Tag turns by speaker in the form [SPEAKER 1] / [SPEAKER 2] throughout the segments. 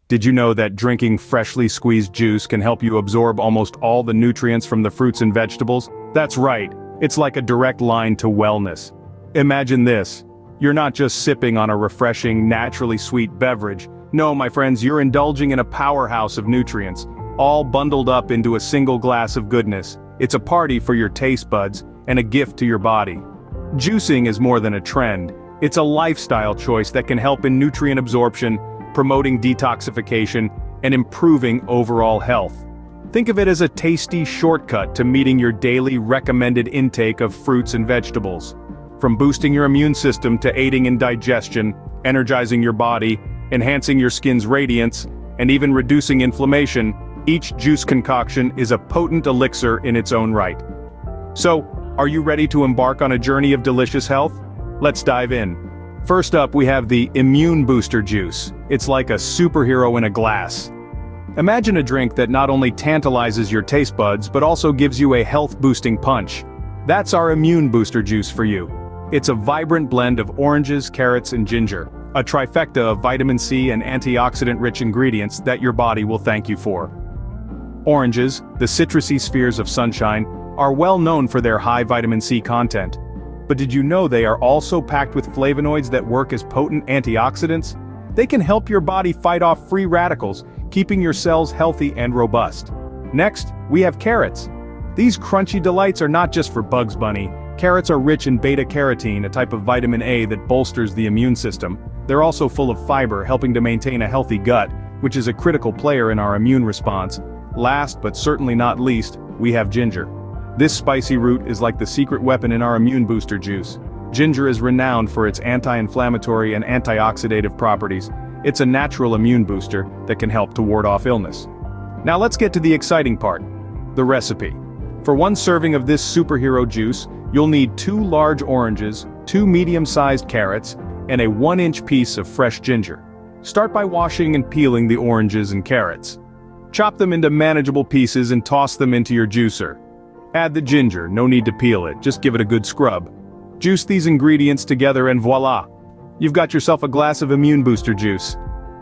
[SPEAKER 1] Did you know that drinking freshly squeezed juice can help you absorb almost all the nutrients from the fruits and vegetables? That's right, it's like a direct line to wellness. Imagine this. You're not just sipping on a refreshing, naturally sweet beverage. No, my friends, you're indulging in a powerhouse of nutrients, all bundled up into a single glass of goodness. It's a party for your taste buds, and a gift to your body. Juicing is more than a trend. It's a lifestyle choice that can help in nutrient absorption, promoting detoxification, and improving overall health. Think of it as a tasty shortcut to meeting your daily recommended intake of fruits and vegetables. From boosting your immune system to aiding in digestion, energizing your body, enhancing your skin's radiance, and even reducing inflammation, each juice concoction is a potent elixir in its own right. So, are you ready to embark on a journey of delicious health? Let's dive in. First up, we have the Immune Booster Juice. It's like a superhero in a glass. Imagine a drink that not only tantalizes your taste buds but also gives you a health-boosting punch. That's our Immune Booster Juice for you. It's a vibrant blend of oranges, carrots, and ginger, a trifecta of vitamin C and antioxidant-rich ingredients that your body will thank you for. Oranges, the citrusy spheres of sunshine, are well known for their high vitamin C content. But did you know they are also packed with flavonoids that work as potent antioxidants? They can help your body fight off free radicals, keeping your cells healthy and robust. Next, we have carrots. These crunchy delights are not just for Bugs Bunny. Carrots are rich in beta-carotene, a type of vitamin A that bolsters the immune system. They're also full of fiber, helping to maintain a healthy gut, which is a critical player in our immune response. Last but certainly not least, we have ginger. This spicy root is like the secret weapon in our Immune Booster Juice. Ginger is renowned for its anti-inflammatory and antioxidative properties. It's a natural immune booster that can help to ward off illness. Now let's get to the exciting part, the recipe. For one serving of this superhero juice, you'll need 2 large oranges, 2 medium-sized carrots, and a 1-inch piece of fresh ginger. Start by washing and peeling the oranges and carrots. Chop them into manageable pieces and toss them into your juicer. Add the ginger, no need to peel it, just give it a good scrub. Juice these ingredients together and voila! You've got yourself a glass of Immune Booster Juice.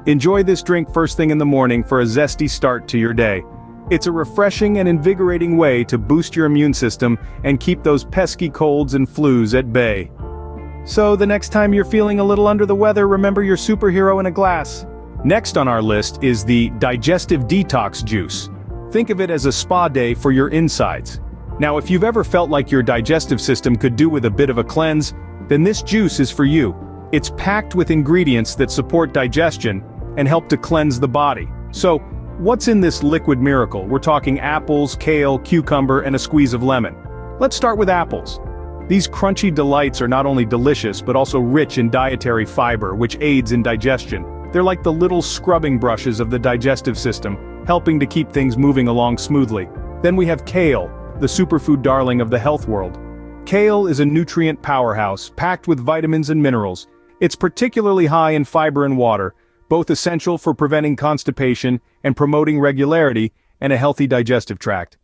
[SPEAKER 1] Enjoy this drink first thing in the morning for a zesty start to your day. It's a refreshing and invigorating way to boost your immune system and keep those pesky colds and flus at bay. So the next time you're feeling a little under the weather, remember your superhero in a glass. Next on our list is the Digestive Detox Juice. Think of it as a spa day for your insides. Now, if you've ever felt like your digestive system could do with a bit of a cleanse, then this juice is for you. It's packed with ingredients that support digestion and help to cleanse the body. So, what's in this liquid miracle? We're talking apples, kale, cucumber, and a squeeze of lemon. Let's start with apples. These crunchy delights are not only delicious but also rich in dietary fiber, which aids in digestion. They're like the little scrubbing brushes of the digestive system, helping to keep things moving along smoothly. Then we have kale, the superfood darling of the health world. Kale is a nutrient powerhouse, packed with vitamins and minerals. It's particularly high in fiber and water, both essential for preventing constipation and promoting regularity and a healthy digestive tract.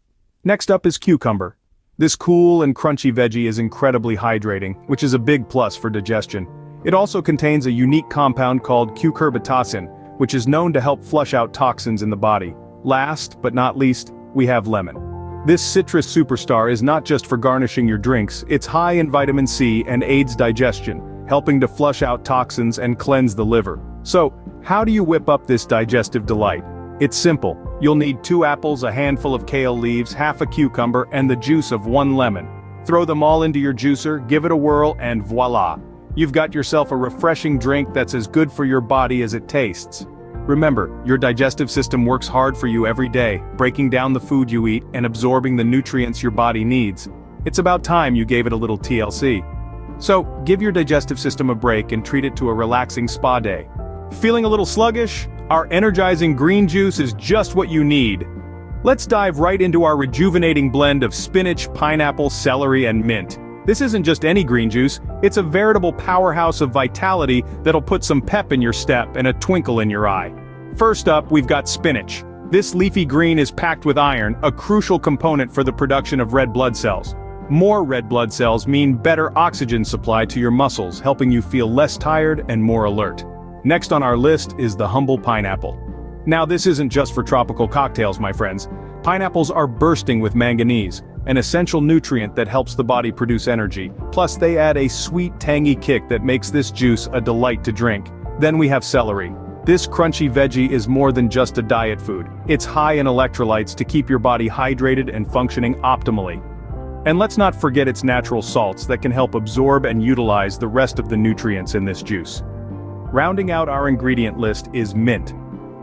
[SPEAKER 1] Next up is cucumber. This cool and crunchy veggie is incredibly hydrating, which is a big plus for digestion. It also contains a unique compound called cucurbitacin, which is known to help flush out toxins in the body. Last but not least, we have lemon. This citrus superstar is not just for garnishing your drinks, it's high in vitamin C and aids digestion, helping to flush out toxins and cleanse the liver. So, how do you whip up this digestive delight? It's simple. You'll need 2 apples, a handful of kale leaves, half a cucumber, and the juice of 1 lemon. Throw them all into your juicer, give it a whirl, and voila! You've got yourself a refreshing drink that's as good for your body as it tastes. Remember, your digestive system works hard for you every day, breaking down the food you eat and absorbing the nutrients your body needs. It's about time you gave it a little TLC. So, give your digestive system a break and treat it to a relaxing spa day. Feeling a little sluggish? Our energizing green juice is just what you need. Let's dive right into our rejuvenating blend of spinach, pineapple, celery, and mint. This isn't just any green juice, it's a veritable powerhouse of vitality that'll put some pep in your step and a twinkle in your eye. First up, we've got spinach. This leafy green is packed with iron, a crucial component for the production of red blood cells. More red blood cells mean better oxygen supply to your muscles, helping you feel less tired and more alert. Next on our list is the humble pineapple. Now this isn't just for tropical cocktails, my friends. Pineapples are bursting with manganese, an essential nutrient that helps the body produce energy. Plus they add a sweet, tangy kick that makes this juice a delight to drink. Then we have celery. This crunchy veggie is more than just a diet food. It's high in electrolytes to keep your body hydrated and functioning optimally. And let's not forget its natural salts that can help absorb and utilize the rest of the nutrients in this juice. Rounding out our ingredient list is mint.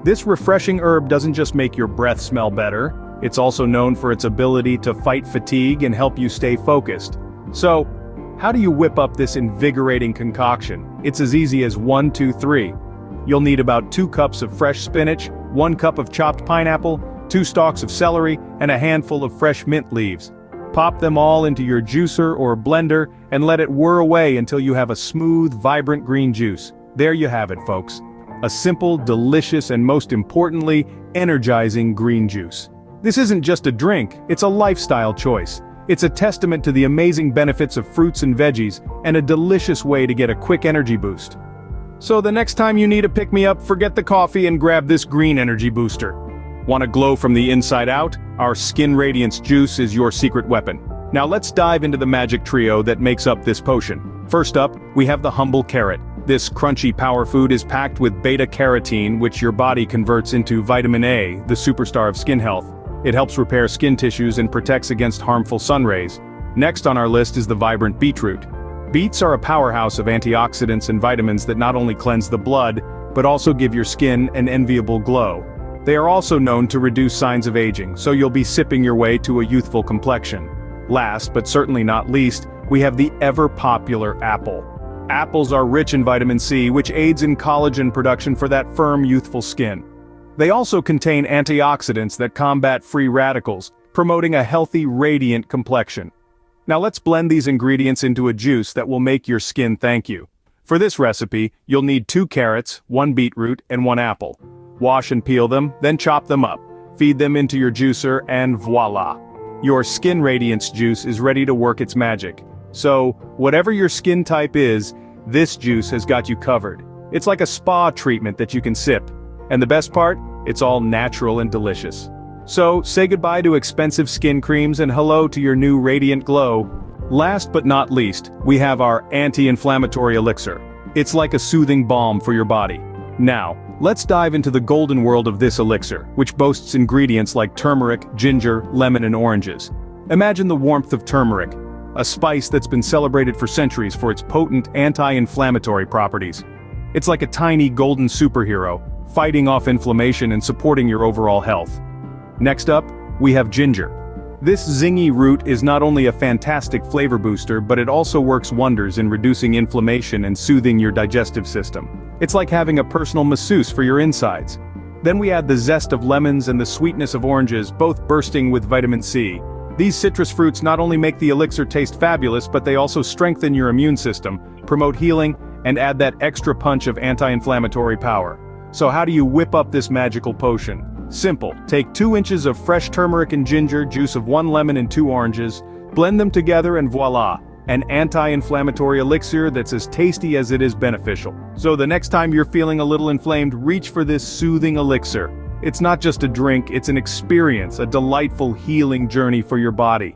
[SPEAKER 1] This refreshing herb doesn't just make your breath smell better, it's also known for its ability to fight fatigue and help you stay focused. So, how do you whip up this invigorating concoction? It's as easy as 1, 2, 3. You'll need about 2 cups of fresh spinach, 1 cup of chopped pineapple, 2 stalks of celery, and a handful of fresh mint leaves. Pop them all into your juicer or blender and let it whir away until you have a smooth, vibrant green juice. There you have it, folks. A simple, delicious, and most importantly, energizing green juice. This isn't just a drink, it's a lifestyle choice. It's a testament to the amazing benefits of fruits and veggies, and a delicious way to get a quick energy boost. So the next time you need a pick-me-up, forget the coffee and grab this green energy booster. Want to glow from the inside out? Our Skin Radiance juice is your secret weapon. Now let's dive into the magic trio that makes up this potion. First up, we have the humble carrot. This crunchy power food is packed with beta-carotene, which your body converts into vitamin A, the superstar of skin health. It helps repair skin tissues and protects against harmful sun rays. Next on our list is the vibrant beetroot. Beets are a powerhouse of antioxidants and vitamins that not only cleanse the blood, but also give your skin an enviable glow. They are also known to reduce signs of aging, so you'll be sipping your way to a youthful complexion. Last, but certainly not least, we have the ever-popular apple. Apples are rich in vitamin C, which aids in collagen production for that firm, youthful skin. They also contain antioxidants that combat free radicals, promoting a healthy, radiant complexion. Now let's blend these ingredients into a juice that will make your skin thank you. For this recipe, you'll need 2 carrots, 1 beetroot, and 1 apple. Wash and peel them, then chop them up. Feed them into your juicer, and voila! Your Skin Radiance juice is ready to work its magic. So, whatever your skin type is, this juice has got you covered. It's like a spa treatment that you can sip. And the best part? It's all natural and delicious. So, say goodbye to expensive skin creams and hello to your new radiant glow. Last but not least, we have our anti-inflammatory elixir. It's like a soothing balm for your body. Now, let's dive into the golden world of this elixir, which boasts ingredients like turmeric, ginger, lemon, and oranges. Imagine the warmth of turmeric, a spice that's been celebrated for centuries for its potent anti-inflammatory properties. It's like a tiny golden superhero, fighting off inflammation and supporting your overall health. Next up, we have ginger. This zingy root is not only a fantastic flavor booster, but it also works wonders in reducing inflammation and soothing your digestive system. It's like having a personal masseuse for your insides. Then we add the zest of lemons and the sweetness of oranges, both bursting with vitamin C. These citrus fruits not only make the elixir taste fabulous, but they also strengthen your immune system, promote healing, and add that extra punch of anti-inflammatory power. So how do you whip up this magical potion? Simple. Take 2 inches of fresh turmeric and ginger, juice of 1 lemon and 2 oranges, blend them together and voila! An anti-inflammatory elixir that's as tasty as it is beneficial. So the next time you're feeling a little inflamed, reach for this soothing elixir. It's not just a drink, it's an experience, a delightful healing journey for your body.